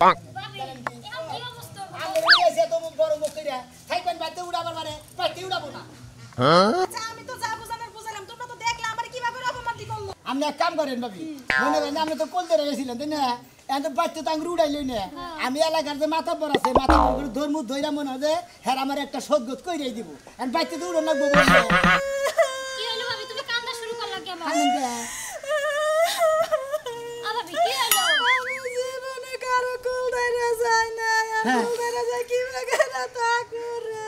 আমি এসে তো বড় মুখ কইরা থাইবেন বাইতে উড়াবার মানে বাইতে উড়াবো না। আচ্ছা আমি তো যা বুঝানোর বুঝালাম, তোমরা তো দেখলে আমার কিভাবে অপমানিত করলো। আপনি এক কাম করেন ভাবি, মনে করেন আপনি তো কল ধরে গেছিলেন তাই না? এত বাচ্চা তো আঙুর উড়াইলই না। আমি এলাকার যে মাথা পর আছে মাথা পর ধর্ম ধইরা মনে হয় যে হ্যাঁ আমার একটা সদগত কইরাই দিব। আর বাইতে তো উড়ো না বলবো কি হলো ভাবি, তুমি কান্দা শুরু করলা কেন? ভাবি কি হলো? আমি জীবনে কারো কুল ধরে যাই না, আমি কুল ধরে যাই কি করে না তা করে।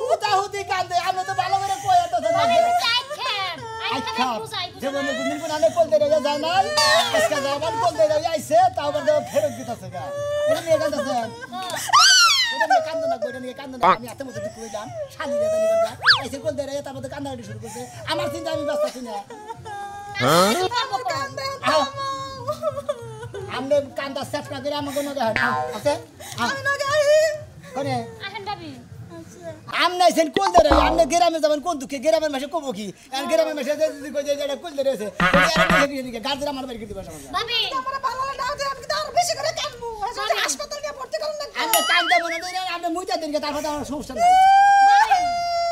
কোথা হতে কান্দে আমি তো ভালো করে কই এত তো ভাবি চাই খেম আইখানে বুঝাই জীবনে কোনদিন কোন আনে কল ধরে যায় না। আজকে যাবার কল ধরে আইছে তাও আবার ফেরত দিতেছে গা। এটা নিয়ে কান্দছে। এটা নিয়ে কান্দো না, এটা নিয়ে কান্দো না। আমি এত মতো দুঃখ হইলাম শালি রে জানি কোনটা আইছে কল ধরে তারপর তো কান্দাকাটি শুরু করছে। আমার চিন্তা আমি ব্যস্ত আছি না। আমনে কান্দা সেট না করে আমাকে নগে আছে আমি না গাই কোনে আহেন ভাবি আমনে আইছেন কল ধরে আমনে গ্রামে যাবেন কোন দুঃখে গ্রামের মাসে কব কি আর গ্রামের মাসে যদি কই যে এটা কল ধরে আছে গার্জেন আমার বাড়ি দিবা সমাজ ভাবি আমার ভালো না যে আমি তো আরো বেশি করে কাঁদবো, আসলে হাসপাতালে নিয়ে ভর্তি করুন না। আমনে কান্দা মনে দেন আমনে মুইতা দেন তারপর আমার সমস্যা নাই।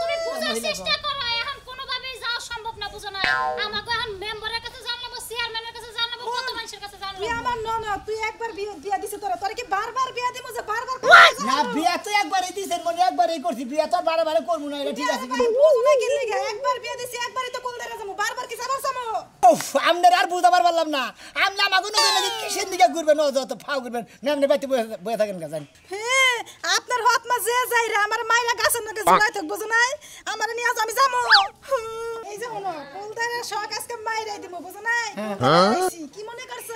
তুমি বুঝার চেষ্টা করো, এখন কোনো ভাবে যাওয়া সম্ভব না, বুঝো না? আমাকে এখন মেম্বারের কাছে জানাবো, চেয়ারম্যানের কাছে জানাবো, কত মানুষের কাছে জানাবো। তুই আমার ননদ, তুই একবার বিয়ে দিছিস, তোরা কি বারবার বিয়ে দিমু যে বারবার না বিয়া তো একবারই দিছেন মনে একবারই করছি, বিয়া তো বারে করব না, এটা ঠিক আছে কিন্তু বুঝু না কি লাগা, একবার বিয়ে দিছি একবারই তো কোন ধরে যাবো, বারবার কি যাবার সময়। উফ আমনে আর বুঝাবার পারলাম না। আমনে আমাকে নগে লাগি কিসের দিকে ঘুরবেন ও যত ফাও ঘুরবেন না আমনে বাইতে বয়ে থাকেন গাজান। হ্যাঁ আপনার হাত মা যে যাই রে আমার মাইরা গাছের নাকি ঝুলাই থাক, বুঝো নাই? আমার নিয়ে আজ আমি যাবো এই যে হলো কোন ধরে শখ আজকে মাইরাই দিব, বুঝো নাই? কি মনে করছ?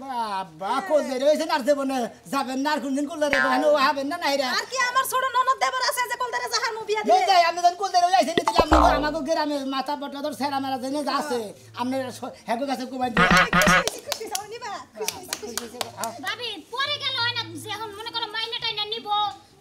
বাবা কল ধরে হইছেন আর দেব না যাবেন না আর কোনদিন কল ধরে কেন হবেন না নাইরা আর কি আমার ছোট ননদ দেবর আছে যে কোন ধরে যাহার মু বিয়ে এই দিবে। যাই আমি যখন কল ধরে আইছেন দিলাম আমাকে গ্রামে মাথা বটা ধর সেরা মেরা জেনে যা আছে আমনে হেগো গাছে কোবাই দিয়ে খুশি সব নিবা খুশি। ভাবি পরে গেল হয় না, যখন মনে করো মাইনে টাইনা নিব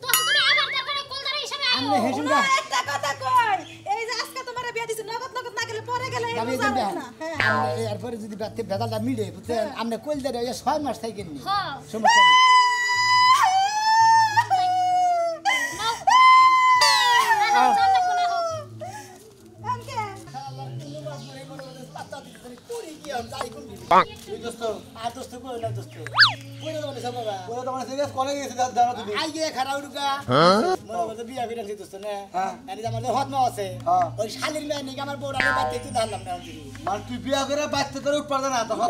তখন তুমি আবার দরকারে কোলদারে হিসাবে আইও। আমনে হেসুগা একটা কথা কই, এই যে আজকে তোমারে বিয়ে দিছি নগদ নগদ না গেলে পরে গেলে এই আমি বুঝা দেন না। হ্যাঁ আমনে এরপরে যদি বেদালটা মিলে বুঝছেন আমনে কল ধরে 6 মাস থাকেন নি হ্যাঁ সমস্যা নেই। নাও জানতে কোনা হোক আঙ্কে তুই বিয়া করে বাচ্চা করে উঠপারবে না তখন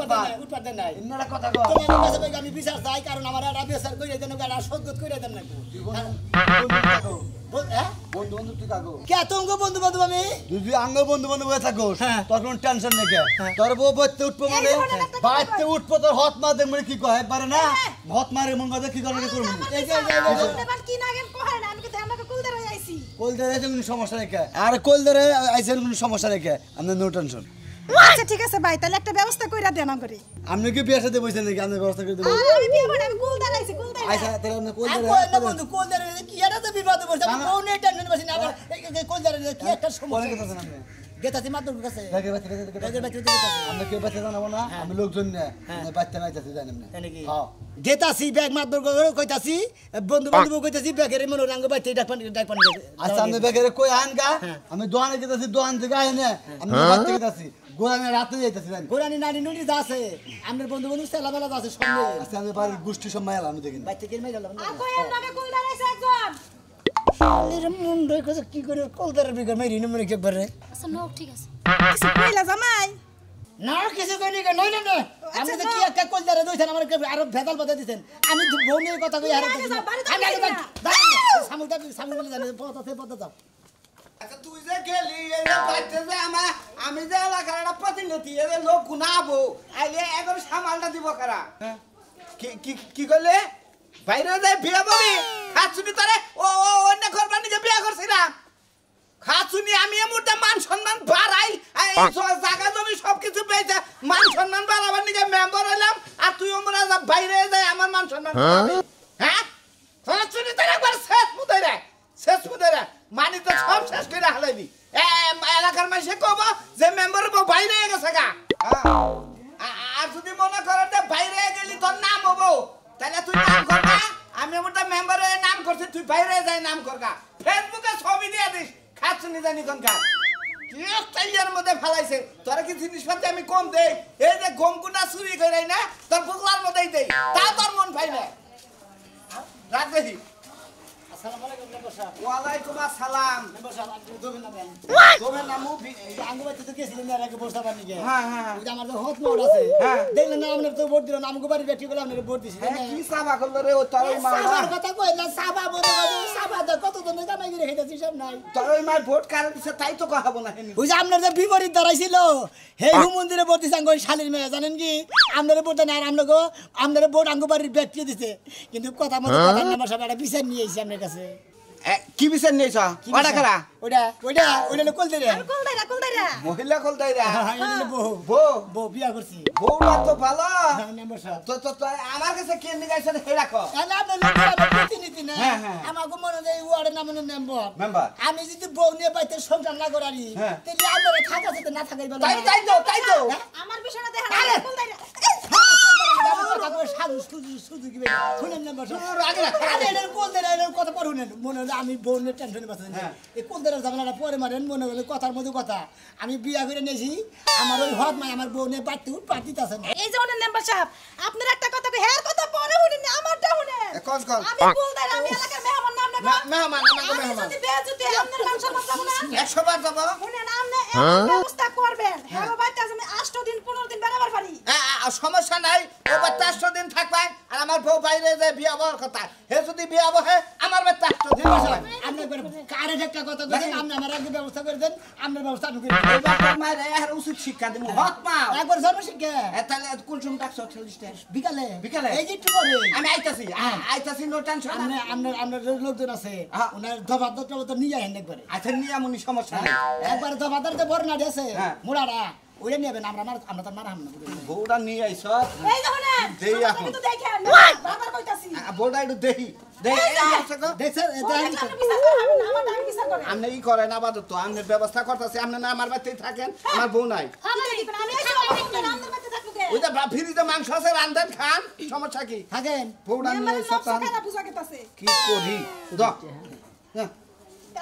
আমি বিচার চাই কারণ আমার একটা বিচার করে দেন সদ্গত করে দেন না বন্ধু বন্ধু তুই কাকু কে তোমাকে বন্ধু বান্ধব আমি যদি আঙ্গ বন্ধু বন্ধু হয়ে থাকো হ্যাঁ। তোর কোনো টেনশন নেই কে তোর বউ বাচ্চা উঠবো মানে বাচ্চা উঠবো তোর হত মা দেখ মানে কি কয় একবারে না হত মারে মন কথা কি করে করবো এই যে এবার কি না গেল কয় না, আমি কি আমাকে কুল ধরে আইছি। কোল ধরে কোনো সমস্যা নেই কে আর কোল ধরে আইসেন কোনো সমস্যা নেই কে আপনার নো টেনশন আচ্ছা ঠিক আছে ভাই, তাহলে একটা ব্যবস্থা কইরা দেন আমাকে। আপনি কি বিয়ের সাথে বসেন নাকি আপনার ব্যবস্থা করে দেবো আমি বিয়ে করে আমি কুল ধরে আইছি, কুল ধরে আচ্ছা তাহলে আপনি কোল আমি ধরে কই না বন্ধু কোল ধরে কি এটা তো বিপদে পড়ছে আমি কোন টেনশন বসি না আবার এই কোল ধরে কি একটা কোলে সমস্যা কথা আপনি গেতাছি মাত্র কাছে দেখে বাচ্চা গেতার বাচ্চা গেতাছি আমরা কেউ বাচ্চা জানাবো না আমি লোকজন নিয়ে বাচ্চা নাই যাচ্ছি জানেন না নাকি হ্যাঁ গেতাছি ব্যাগ মাত্র কইতাছি বন্ধু বান্ধব কইতাছি ব্যাগের মনে রঙ বাইতে ডাকপান আচ্ছা আমি বেকারে কই আন গা আমি দোকানে গেতাছি দোকান থেকে আইনে আমি বাচ্চা গেতাছি গোরামে রাতে যাইতাছি জানি গোরানি নানি নুনি যা আছে আমাদের বন্ধু বান্ধব সেলা বেলা আছে সঙ্গে আচ্ছা আমি বাড়ির গোষ্ঠী সব মায়াল আমি দেখি বাইতে কেন গেলাম আর কই এর নামে কুল ধরে আইছে একজন। শালের মুন্ড কইছে কি করে কোল ধরে বিগর মেরি নমরে কে করে আচ্ছা নো ঠিক আছে কিছু কইলা জামাই? না কিছু কইনি কে নই না আমি তো কি একটা কোল ধরে দইছেন আমার আরো ভেদাল বাধা দিছেন আমি বউনের কথা কই আর আমি আগে সামুদা বলে জানে পথে যাও আচ্ছা তুই যে গেলি এই যে বাইতে যে আমি যে এলাকার একটা প্রতিনিধি এই যে লোক গুনাবো আইলে এখন সামালটা দিব কারা কি করলে বাইরে যে বিয়ে বলি খাচ্ছুনি তোরে ও অন্য করবার নিজে বিয়ে করছিলাম খাচ্ছুনি আমি এই মুহূর্তে মান সম্মান বাড়াই জায়গা জমি সবকিছু পেয়েছে মান সম্মান বাড়াবার নিজে মেম্বার হইলাম আর তুই আমরা বাইরে যায় আমার মান সম্মান হ্যাঁ খাচ্ছুনি তোর একবার শেষ মুদেরা মানি তো সব শেষ করে হালাইলি এলাকার মানুষে কব যে মেম্বার বাইরে গেছে গা আর যদি মনে কর বাইরে যাই নাম করগা ফেসবুকে ছবি দিয়ে দিস খাচ্ছুনি জানি কোনকার কি টাইয়ার মধ্যে ফেলাইছে তোরা কি জিনিসপাতি আমি কম দেই এই যে গমগুনা চুরি কইরাই না তোর বুকলার মধ্যেই দেই তা তোর মন পাই না রাখ দেখি আসসালামু আলাইকুম মেম্বার সাহেব। ওয়ালাইকুম আসসালাম মেম্বার সাহেব আপনি দোবেন না ভাই। তোমার নাম এই যে আঙ্গুবাড়িতে তো গেছিলেন এর আগে বর্ষা পানি গে। হ্যাঁ হ্যাঁ ওই যে আমার যে হত মোড় আছে। হ্যাঁ। দেখলেন না আপনার তো ভোট দিলেন আমগো বাড়ি বেটি বলে আপনার ভোট দিছি। হ্যাঁ কি সাবা করলো রে ও তোর ওই মা সাবার কথা কই না সাবা বলে সাবা দা কত জন কামাই করে খাইতাছি সব নাই। তোর ওই মার ভোট কারে দিছে তাই তো কহাবো না হেনি ওই যে আপনার যে বিপরীত দাঁড়াইছিল হে মন্দিরে ভোট দিছে আঙ্গুর শালির মেয়ে জানেন কি আপনার ভোট না আর আপনার ভোট আঙ্গো বাড়ির বেটি দিছে কিন্তু কথা মতো কথা মেম্বার সাহেব একটা বিচার নিয়ে আইছি আপনার কাছে। কি বিচার নিয়েছ ওটা খারা ওইটা কল দে রে আমি কুলদাইরা মহিলা কল দেয় রে বউ বউ বউ বিয়া করছি বউটা তো ভালো মেম্বার সাহেব। তো তো তো আমার কাছে কে নিগাইছে হে রাখো হ্যাঁ, হ্যাঁ। আমাকে মনে হয় ওয়ার্ডের নাম মেম্বার মেম্বার আমি যদি বউ নিয়ে পাইতে সংসার না করারি হ্যাঁ। তাহলে আপনারা থাকা যেতে না থাকাই ভালো। তাই তো আমার বিষয়টা দেখেন আরে! কুলদাইরা আমি বোনের টেনশনে বাঁচি এই কোলদের ঝামেলাটা পরে মারেন মনে হলে কথার মধ্যে কথা আমি বিয়া করে নিয়েছি আমার ওই হদ মাই আমার বোনের বাড়তে পাঠিতেছে না। এই যে ওনার মেম্বার সাহেব আপনার একটা কথা কই হ্যাঁ কথা পরে শুনেন আমারটা শুনেন কোন আমি কুলদাইরা আমি এলাকার মেহমান নাম নেব মেহমান আমাকে আমি মেহমান যদি বেয়াজুতি আপনার মান সম্মান যাব না 100 বার যাব শুনেন আপনি এমন ব্যবস্থা করবেন হ্যাঁ বাইতে আমি 8 দিন 15 দিন বেড়াবার পারি সমস্যা নাই ও 4 দিন থাকবে আর আমার বউ বাইরে যায় বিয়া হওয়ার কথা হে যদি বিয়া বহে আমার 4 দিন আপনি কারে একটা কথা বলেন আপনি আমার আগে ব্যবস্থা করে দেন আপনার ব্যবস্থা আমি করে এবার মায়ের এর উচিত শিক্ষা দেব হক মা একবার জন্মশিক্ষা তাহলে কোন সময় ডাকছ 40টা বিকালে বিকালে? এই যে একটু পরে আমি আইতাছি নো টেনশন আপনার লোকজন আছে হ্যাঁ। ওনার দফাদার তো নিয়ে আহেন একবারে আচ্ছা নিয়ামনি সমস্যা নাই একবার দফাদার যে বড় নাড়ি আছে হ্যাঁ। মোড়াটা ওইটা নেবেন আমরা তো মারা হাম না বউটা নিয়ে আইছ এই যে শুনেন দেই আপনি এখন। কিন্তু দেখেন বাবার কইতাছি বউটা একটু দেখি দেখি দেখছেন আমার বিচার করেন আপনি ই করেন আপাতত আপনি ব্যবস্থা করতেছি আপনি না আমার বাড়িতেই থাকেন আমার বউ নাই আমি এই সব আপনার বাড়িতে থাকবো কে ওই যে ফ্রিজে মাংস আছে রান্ধেন খান সমস্যা কি থাকেন বউটা নিয়ে মেম্বারের আইছ নকশা কেনা বুঝা গেতাছে কি করি হ্যাঁ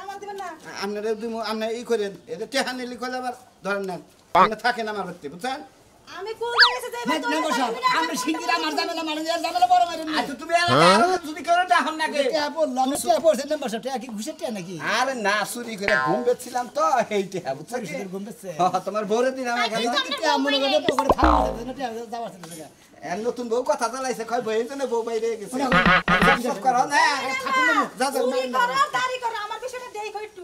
আমার দিবেন না আপনারা আপনি ই করেন এটা টেহা নিলি কলে আবার ধরেন নেন আপনি থাকেন আমার বাড়িতে বুঝছেন আমি কুলদাইরা গেছে যে আমরা শিগগির আমার ঝামেলা বড় মারেন আচ্ছা তুমি এলাকা আরো যদি কেউ ডাহন নাকি বললাম পড়ছেন নাম্বার সাথে কি ঘুষের টিয়া নাকি আরে না চুরি করে ঘুম বেছিলাম তো এইটা বুঝছো কি ঘুম পেছে তোমার বউরে দিন আমার কাছে মনে করে পকেটে খাওয়া যাওয়া এর নতুন বউ কথা চালাইছে কয় বই জন্য বউ বাইরে গেছে সব করো না যা যা চুরি করো দাড়ি করো আমার বিষয়টা দেই কই একটু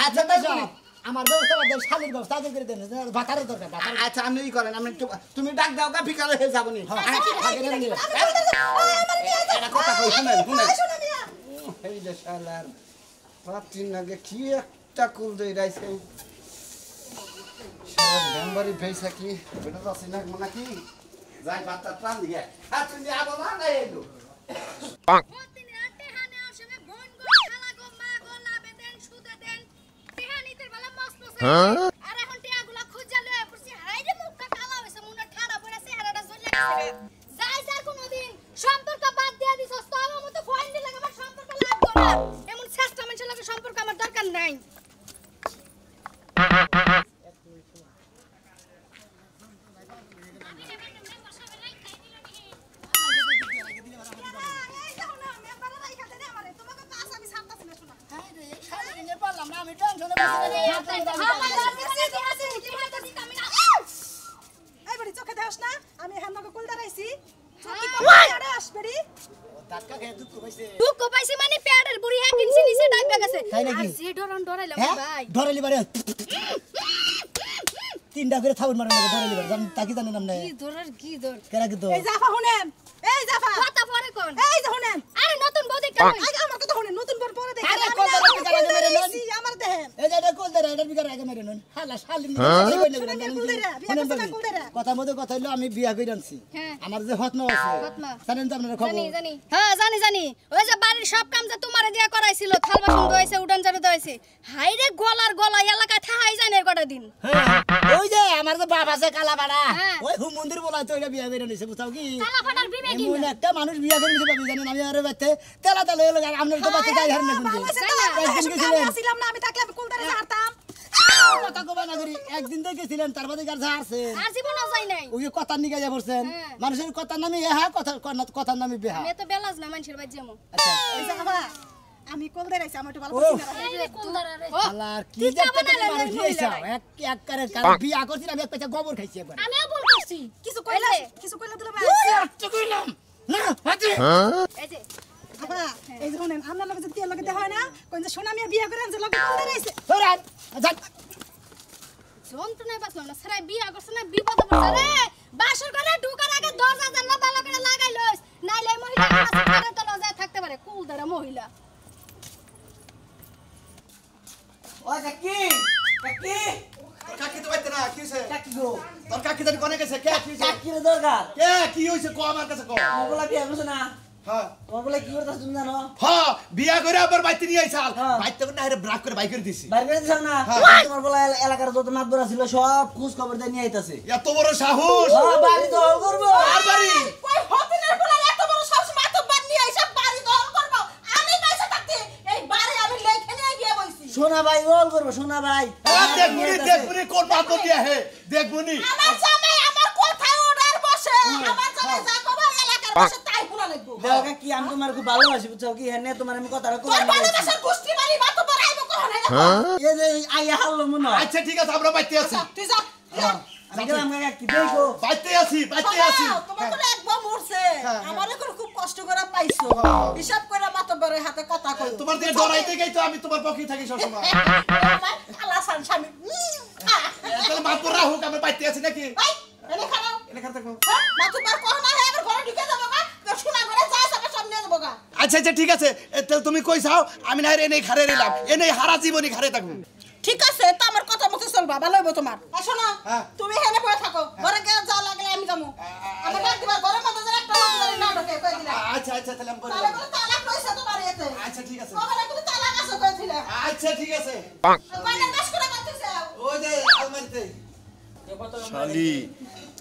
আচ্ছা না আমার ব্যবস্থা বাদ শালীর ব্যবস্থা আগে করে দেন ভাতারের দরকার ভাতার আচ্ছা আপনি ই করেন আপনি তুমি ডাক দাও গা বিকালে হয়ে যাবো নি এটা কথা কই শুনেন শুনেন এই যে শালার পাতিন লাগে কি একটা কুল দেই রাইছে শালার মেম্বারি পয়সা কি বেটা তো সিনা মনে কি যাই বাতা প্রাণ দিয়ে আর তুমি আবো না নাই এলো আর এখন টিয়াগুলা খুঁজা লয়ে পড়ছি হাইরে মুখটা কালা হইছে মুনা ঠাড়া পড়া চেহারাটা জ্বলে গেছে যাই যার কোনদিন সম্পর্ক বাদ দিয়া দিছস তো আমার মতো ফোন দিলে আমার সম্পর্ক লাগতো না এমন চেষ্টা মানুষের লগে সম্পর্ক আমার দরকার নাই আমি টেনশনে এই বড়ি চোখে দেখাস না আমি এখান থেকে কুলদাইরা আইছি চোখে কোন আসবেরি ধাক্কা খেয়ে দুঃখ পাইছে দুঃখ পাইছি মানে পেটের বুড়ি হ্যাঁ কিনছি নিচে ডাইবা গেছে তাই নাকি? আর যে ডরাইলাম হ্যাঁ ভাই ধরেলি বারে তিনটা করে থাউন মারা লাগে ধরেলি বারে তাকি জানেন আপনি কি ধর কেরা কি তো এই জাফা শুনেন এই জাফা কথা পরে কোন এই যে শুনেন আরে নতুন বউ দেখতে কই আগে আমার কথা শুনেন নতুন পর পরে দেখেন আরে আমি কত আমার টাকা লাগে মেরে কুলদাইরা আইছি, আমার দেখেন এই যে এটা কোল দেরা এটা বিকার আগে মেরে নন হালা শালিন কথা মতো কথা হইলো আমি বিয়া করে আনছি হ্যাঁ। আমার যে হতমা আছে হতমা। জানেন তো আপনারা খবর জানি হ্যাঁ জানি ওই যে বাড়ির সব কাম যে তোমারে দিয়া করাইছিল থাল বাসন ধোয়াইছে উড়ান ঝাড়ু ধোয়াইছে হাইরে গলার গলা এলাকা ঠাহাই জানে কটা দিন হ্যাঁ ওই যে আমার যে বাবা ভাষা কালা পাড়া হ্যাঁ। ওই হুম মন্দির বলা তো এটা বিয়া করে নিছে বুঝাও কি কালা ফাটার বিবেক কি এমন একটা মানুষ বিয়া করে নিছে ভাবি জানেন আমি আরে বাইতে তেলা তেলা হলো আপনার তো বাইতে যাই হার না ভালো শুনছি হইছে তো, একদিন আমি গেছিলেন আসছিলাম না, আমি থাকলে আমি কুলদারে হারতাম। কথা কবা না করি একদিন তো গেছিলেন তার বাদে গার ঝাড়ছেন আর জীবনও যাই নাই ওই কথা নিয়ে যা পড়ছেন হ্যাঁ। মানুষের কথার নামে ইহা কথার নামে বেহা আমি তো বেলাজ না মানুষের বাড়ি যাবো আচ্ছা এই যে বাবা, আমি কুলদারে আইছি, আমার একটু ভালো ও। করে চিনা রাখো। এই রে কুলদারা রে আল্লাহ কি তুই যে কেমন একটা আলাদা মানুষ মহিলা হইছো রে? এক কারে বিয়া করছি আমি এক পেছা গোবর খাইছি একবার আমিও ভুল করছি কিছু কইলা, কিছু কইলা দিলে ভাই। আচ্ছা কইলাম না হাতে এই যে বাবা, এই যে শুনেন, আপনার লগে যদি লগে দেখা হয় না, কইন যে সোনা মিয়া বিয়া করে আনছে, লগে কুলদারে আইছে। তোরান আচ্ছা যন্ত্রণায় বাঁচলাম না সারাই বিয়া করছে না বিপদে পড়ছে রে বাসর করে ঢুকার আগে দরজা জানলা ভালো করে লাগাই লইস নাইলে এই মহিলা কাছে তো লজায় থাকতে পারে কুলদারা মহিলা ও কাকি কাকি কাকি তো বাইতে না কি হইছে কাকি গো তোর কাকি জানি কোনে গেছে কে কি হইছে কাকির দরকার কে কি হইছে কো আমার কাছে কো তোমার বলা বিয়া করছো না হ্যাঁ তোমার বলা কি করতেছ তুমি জানো হ্যাঁ বিয়া করে আবার বাইতে নিয়ে আইছাল হ্যাঁ। বাইতে করে না হেরে ব্রাক করে বাইক করে দিছি বাইরে করে দিছ না হ্যাঁ। তোমার বলা এলাকার যত মাতবর ছিল সব খোঁজ খবর দিয়ে নিয়ে আইতাছে এত বড় সাহস হ্যাঁ বাড়ি দল করবো আর বাড়ি কই হতিনের পোলার এত বড় সব মাতব্বার নিয়ে আইসা বাড়ি দখল করব, আমি পয়সা থাকতে এই বাড়ি আমি লেখে নিয়ে গিয়ে বইছি। সোনা ভাই দল করবো সোনা ভাই দেখবুনি কোন মাতব দিয়া হে দেখবুনি আমার জামাই আমার কোথায় অর্ডার বসে, আমার জামাই যা কবে এলাকার বসে তাই পুরা লাগবো। দেখো কাকি আমি তোমার খুব ভালোবাসি বুঝছো কি হ্যাঁ তোমার আমি কথাটা তোর কই ভালোবাসার গোষ্ঠী মারি মাতব্বর আইবো কোন এই যে আইয়া হারলো মনে হয় আচ্ছা ঠিক আছে আমরা বাইতে আছি তুই যা আমি গেলাম কাকি দেখো বাইতে আছি তোমার তো একবার মরছে, আমারে করে খুব কষ্ট করে পাইছো, হিসাব করে মাতব্বরের হাতে কথা কই। তোমার দিকে ডরাইতে গই তো আমি তোমার পক্ষে থাকি সব সময় আমার আল্লাহ সান স্বামী তাহলে মাতবরা হোক আমরা বাইতে আছি নাকি ভাই এনে খাও এনে খাতে থাকবো মাতব্বর কোন না হে আবার ঘরে ঢুকে যাবো গা, তো শোনা ঘরে যা সব সামনে যাবো গা। আচ্ছা আচ্ছা ঠিক আছে তাহলে তুমি কই যাও আমি না এনে খারে রইলাম এনে হারা জীবনী খারে থাকবো ঠিক আছে তো আমার কথা মতো চলবা, ভালো হইব তোমার। আর শোনো হ্যাঁ। তুমি হেনে পড়ে থাকো, ঘরে গিয়ে যা লাগলে আমি যাবো। আমার ডাক দিবার ঘরের মধ্যে যেন একটা লোক যেন না ঢোকে কই দিলা। আচ্ছা আচ্ছা তাহলে আমি বলে তাহলে দেব। কোনো তালাক লইছে তোমার এতে। আচ্ছা ঠিক আছে কবে কোনো তালাক আছে কই দিলা। আচ্ছা ঠিক আছে কয়টা দাস করে করতেছে। ওই যে আলমারিতে শালি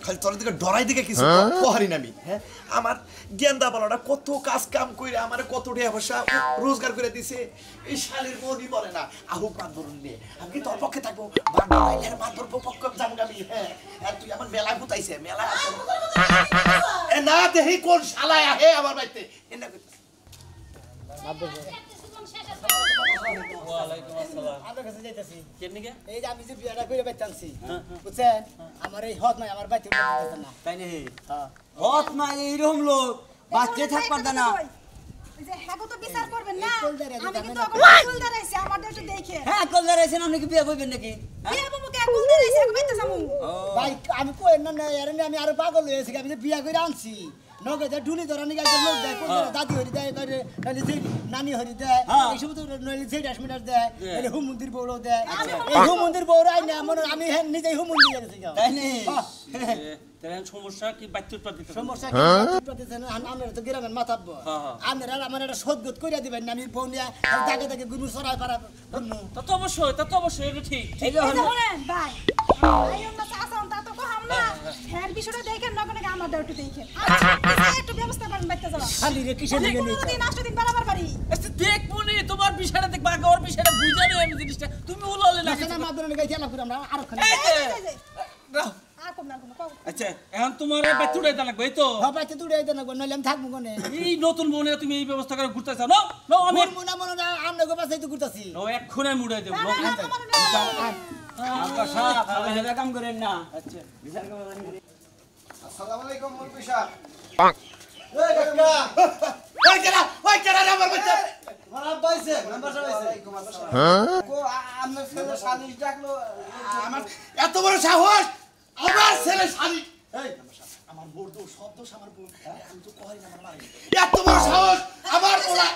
খালি তোর দিকে ডরাই দিকে কিছু কহারি না আমি হ্যাঁ আমার গেন্দা বালাটা কত কাজ কাম কইরা আমারে কত টাকা পয়সা রোজগার করে দিছে এই শালির বউনি বলে না আহুক বান্দর নিয়ে আমি কি তোর পক্ষে থাকবো বান্দর আইলে বান্দর পক্ষে যাবো আমি হ্যাঁ আর তুই আমার মেলা গুতাইছে মেলা এ না দেহি কোন শালায় আহে আমার বাড়িতে এনা আপনার কাছে যাইতাছি এই যে আমি যে বিয়াটা করে বাইতাছি বুঝছেন আমার এই হদ নাই আমার বাইতে উঠতে না তাই নে হ্যাঁ হত মা এইরকম লোক বাচ্চা থাকবার না এই যে হ্যাগো তো বিচার করবেন না। এই কুলদারে আমি দিতাম কিন্তু না। ওখানে কুলদারে আইছি, আমারটা একটু দেখে। হ্যাঁ কলজার আছেন আপনি কি বিয়ে করবেন নাকি বিয়ে বাবু কে কুলদারে আইছি, আমি বাইতে যাবো। ভাই আমি কই না না এর আমি আরো পাগল হয়েছি আমি যে বিয়া করে আনছি নগে যে ঢুলি ধরা নিয়ে গেছে লোক দেয় কোন দাদি হরি দেয় করে নানি যে নানি হরি দেয় এই সব তো নইলে যে 10 মিটার দেয় এই হুম মন্দির বউলো দেয় এই হুম মন্দির বউরা আই না মনে আমি নিজেই হুম মন্দির গেছি তাই নে তেমন সমস্যা কি বাচ্চুর প্রতি সমস্যা কি প্রতিদিন আমরা তো গ্রামের মাথাব আমরা আমার একটা সদগত কইরা দিবেন না আমি ফোন নিয়ে দাগে দাগে গুরু সরাই পারা তা তো অবশ্যই এটা ঠিক এই যে এই যে শুনেন ভাই, এই অন্য চাচান তা তো কহাম না। হ্যার বিষয়টা দেখেন না কোনে আমারটা একটু দেখেন। আচ্ছা একটু ব্যবস্থা করেন বাইতে যাওয়া। খালি রে কিসের দিকে নিয়ে দিন আসতে দিন বাড়াবার বাড়ি। আচ্ছা দেখবো নি তোমার বিষয়টা দেখবা আগে ওর বিষয়টা বুঝা নেই আমি জিনিসটা তুমি উলালে না না মাদুরে গাইতে না করে আমরা আর খালি এই যে এই যে, আর কম না কোনো কও। আচ্ছা এখন তোমার বাচ্চুটাই তা লাগবে এই তো হবাইতে দূরে আইতে না নইলে আমি থাকবো কোনে এই নতুন মনে তুমি এই ব্যবস্থা করে ঘুরতে চাও না না আমি মনে মনে না আমরা গো পাশে তো ঘুরতাছি ও এক্ষুনি মুড়াই দেব না, না, না, আমার না। আমকা সাহেব আপনি হেটা কাম করেন না আচ্ছা বিচার করবেন আসসালামু আলাইকুম মুরব্বি সাহেব এই কাকা ওই কেরা রে আমার বাচ্চা খারাপ পাইছে নাম্বার পাইছে ওয়ালাইকুম আসসালাম কো আপনার ছেলে সালিশ ডাকলো আমার এত বড় সাহস আমার ছেলে শালি এই আমার বোর তো সব দোষ আমার বোন আমি তো কই না আমার মারি এত বড় সাহস আমার পোলা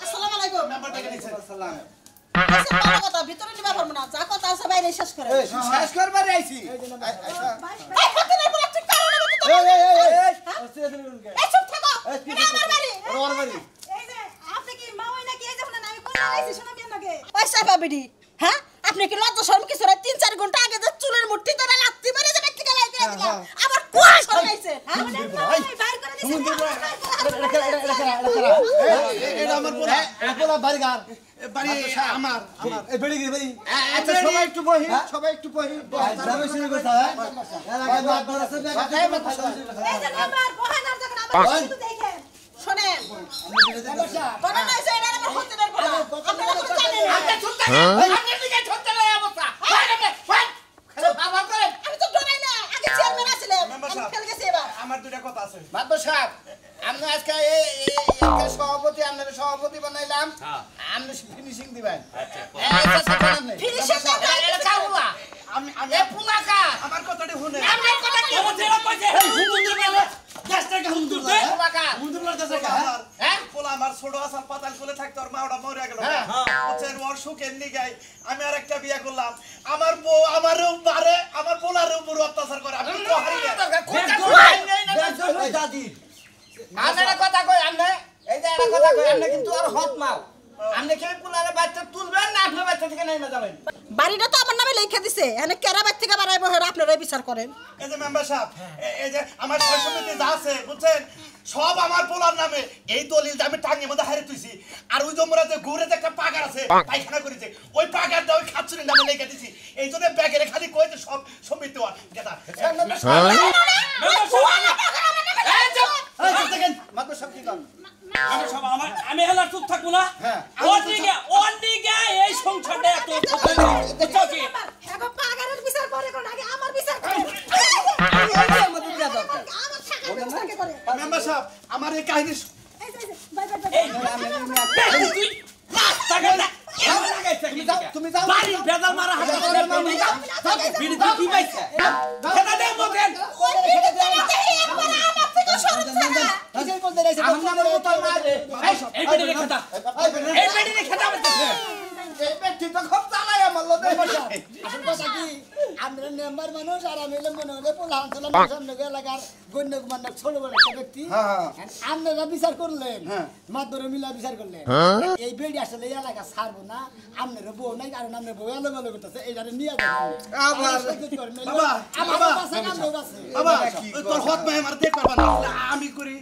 আসসালামু আলাইকুম। নাম্বারটা কেনেছে আসসালাম আচ্ছা ভালো কথা, ভিতরে নিবা পারবো না। যা কথা আছে বাইরে শেষ করে। এই শেষ করবার আইছি আচ্ছা এই হতিনের পোলা ঠিক কারো না তো। এই চুপ থাকো। এটা আমার বাড়ি। আমার বাড়ি এই যে আপনি কি মা হই নাকি? এই যে শুনেন আমি কোন আইছি শোনা কেন নাকি? ওই সাফা বিডি, হ্যাঁ? আপনি কি লজ্জা শরম কিছু না 3-4 ঘন্টা আগে যে চুলের মুঠি ধরে লাত্তি মেরে যাবে কি দিলাম আবার কোয়া সরাইছে হ্যাঁ বাইর করে দিছে এটা আমার পোলা পোলা বাড়িঘর বাড়ি আমার এই বেড়ি গিয়ে ভাই আচ্ছা সবাই একটু বহি সবাই একটু বহি যাবে শুরু করতে হয় এলাকায় মাতবর আছে এই যে নাম্বার বহানার যখন আমার কিন্তু দেখেন শুনেন কোন নাই সে এটা আমার হতে দেব না আপনারা তো জানেন আপনি ছুটতে আপনি দিকে ছুটতে লয় অবস্থা খালি বাবা করে আমি তো ডরাই না আগে চেয়ারম্যান আছিলাম মেম্বার আমি সাহেব। ফেল গেছি এবার আমার দুইটা কথা আছে মাতবর সাহেব আমরা আজকে এই সভাপতি আপনাদের সভাপতি বানাইলাম আপনি ফিনিশিং দিবেন ফিনিশিং আমি পুলাকা আমার কথাটা শুনে আমার কথা কি আমার ছেলে কইছে গ্যাসটাকে হুমদুর পুলাকা হুমদুর কাছে হ্যাঁ পোলা আমার ছোট আসার পাতাল কোলে থাকতো আর মা ওটা মরে গেল হ্যাঁ। বুঝছেন ওর সুখের নিগাই আমি আর একটা বিয়ে করলাম আমার বউ আমারও মারে আমার পোলার উপর অত্যাচার করে আমি তো হারি না দাদি আপনারা কথা কই আপনি এই যে একটা কথা কই আপনি কিন্তু আর হত মাও আপনি কি পুলারে বাচ্চা তুলবেন না আপনার বাচ্চা থেকে নেমে যাবেন বাড়িটা তো আমার নামে লেখা দিছে এনে কেরা বাড়ি থেকে বাড়াইবো হেরা আপনারাই বিচার করেন এই যে মেম্বার সাহেব এই যে আমার সমিতি যা আছে বুঝছেন সব আমার পোলার নামে এই দলিল আমি টাঙ্গের মধ্যে হারিয়ে তুইছি আর ওই জমরা যে ঘুরে যে একটা পাগার আছে পায়খানা করেছে ওই পাগারটা ওই খাচ্ছুরির নামে লেখা দিছি এই জন্য ব্যাগের খালি কইতে সব সমিতি গেটা মাত্র সব কি করেন আমি হেলার চুপ থাকবো না হ্যাঁ। অন্যিকে এই সংসারটা এত বুঝছো কি এখন পাগারের বিচার করে কোন আগে আমার বিচার করে আমার টাকা বিচার করে মেম্বার সাহেব আমার এই কাহিনী এই যে বাই বাই তুই রাস্তাঘাট এমন লাগাইছে কি তুমি যাও বাড়ি বেজাল মারা হাতে তুমি যাও বিড়ি তুই কি পাইছ সেটা দে বলেন কিসের বলতে রাইছে আপনার মতো মারে এই বেড়ি রেখে দাও এই বেড়ি রেখে দাও এই ব্যক্তি তো খুব চালাই আমার লোকে আসল কথা কি আমরা মেম্বার মানুষ আর আমি হলাম মনে হলে পোলা অঞ্চলের সামনে এলাকার গণ্য মান্য ছোট বড় একটা ব্যক্তি আপনারা বিচার করলেন মাধ্যমে মিলা বিচার করলেন এই বেড়ি আসলে এই এলাকা ছাড়বো না আপনার বউ নাই কারণ আপনার বউ এলো বলো করতেছে এইটা নিয়ে বাবা, বাবা, বাবা তোর হত ভাই আমার দেখ পারবা না আমি করি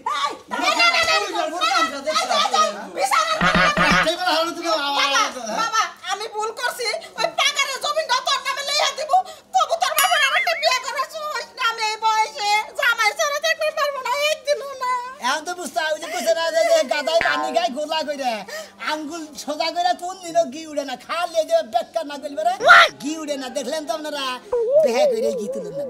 বাবা আমি ভুল করছি ওই পাগারের জমিটা তোর নামে লইয়া দিব তবু তোর বাবার আরেকটা বিয়ে করাছ ওই নামে এই বয়সে জামাই ছাড়া দেখতে পারবো না একদিনও না এখন তো বুঝতে হবে যে কোথায় না যে গাদায় পানি গায়ে গোলা করে আঙ্গুল সোজা করে কোন দিনও ঘি উড়ে না খালি যে বেকার না করলে ঘি উড়ে না দেখলেন তো আপনারা বেহা করে ঘি তুলুন না